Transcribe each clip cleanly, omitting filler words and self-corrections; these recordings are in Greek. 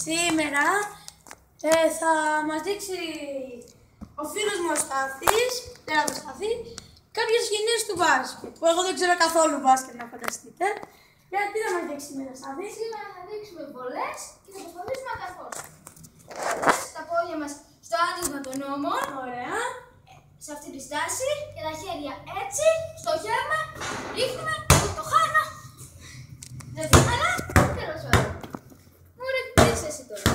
Σήμερα θα μας δείξει ο φίλος μου ο Στάθης, κάποιες σκηνές του μπάσκετ, που εγώ δεν ξέρω καθόλου μπάσκετ να φανταστείτε. Γιατί θα μας δείξει σήμερα, Στάθη? Σήμερα θα δείξουμε βολές και θα προσπαθήσουμε να καρφώσουμε. Τα πόδια μας στο άνοιγμα των ώμων. Ωραία. Σε αυτή τη στάση και τα χέρια έτσι, στο χέρμα, ρίχνουμε, το χάνω. Δεν το χάνω, τέλος πάντων. Μου ρίχνεις εσύ τώρα.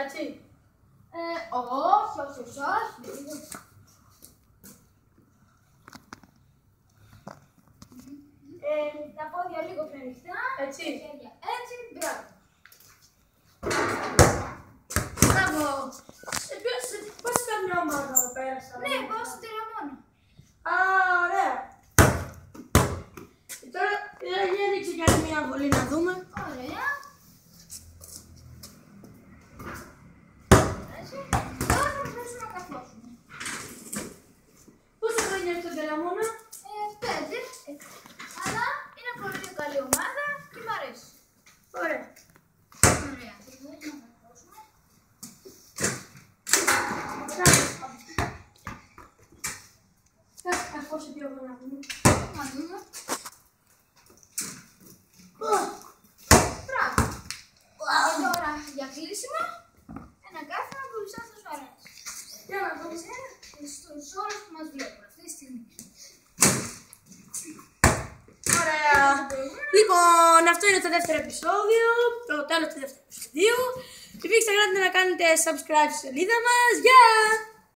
Έτσι. Όχι. Τα πόδια λίγο πιο ανοιχτά, Έτσι. τα χέρια έτσι, μπράβο. Μπράβο. Πώς καμιά ομάδα εδώ πέρα? Ναι, πάω στο τελαμόνο. Α, ωραία. Και τώρα για δείξε κι άλλη μια βολή να δούμε. Ωραία. Έτσι. Τώρα θα προσπαθήσουμε να καρφώσουμε. Πόσα χρόνια έχει τον Τελαμόνα? 5. Αλλά είναι πολύ καλή ομάδα και μ' αρέσει. Ωραία. Ωραία. Θα προσπαθήσουμε να καρφώσουμε. Θα καρφώσει πιο εγώ να δούμε. Να δούμε. Μπράβο. Τώρα για κλείσιμο, ένα κάθισμα που σας θα σου αρέσει. Για να δούμε. Στους όλους που μας βλέπουν αυτή τη στιγμή. Ωραία. Λοιπόν, αυτό είναι το δεύτερο επεισόδιο, το τέλος του δεύτερου επεισοδίου. Μην ξεχνάτε να κάνετε subscribe στη σελίδα μας. Γεια!